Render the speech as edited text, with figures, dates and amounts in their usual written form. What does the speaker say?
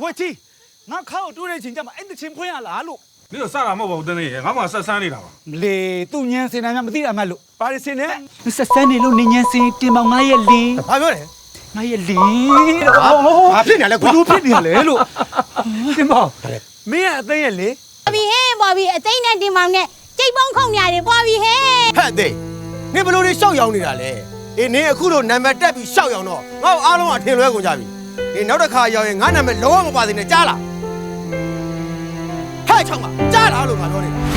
ခွေချီငါခောက်တိုးတဲ့ချိန်ကျမှအဲ့တချင်းဖွင့်ရလားလို့ 你有啥啦？冇保证的，俺妈是山里啦嘛。 လေသူညံစင်တိုင်းမှမသိတာမှလို့ပါရစင်နဲ့ ဆက်ဆန်းနေလို့နေညံစင်တင်ပေါင်9ရက်လင်း ဘာပြောလဲ 9ရက်လင်း ဘာဖြစ်နေလဲကွာဘာဖြစ်နေလဲလို့တင်ပါမင်းရဲ့အသိရဲ့လေ ပွားပြီဟဲ့ပွားပြီအသိနဲ့တင်မောင်နဲ့ကြိတ်ပုံးခုံနေရတယ်ပွားပြီဟဲ့ ဟဲ့သေးနေဘလို့တွေရှောက်ရောင်နေတာလဲအေးနေအခုလို့နာမည်တက်ပြီးရှောက်ရောင်တော့ငါ့အားလုံးအထင်လွဲကုန်ကြပြီအေးနောက်တစ်ခါရောက်ရင်ငါနာမည်လုံးဝမပါသေးနဲ့ကြားလားဟဲ့ချောင်းမကြားလားလို့ငါပြောနေတာ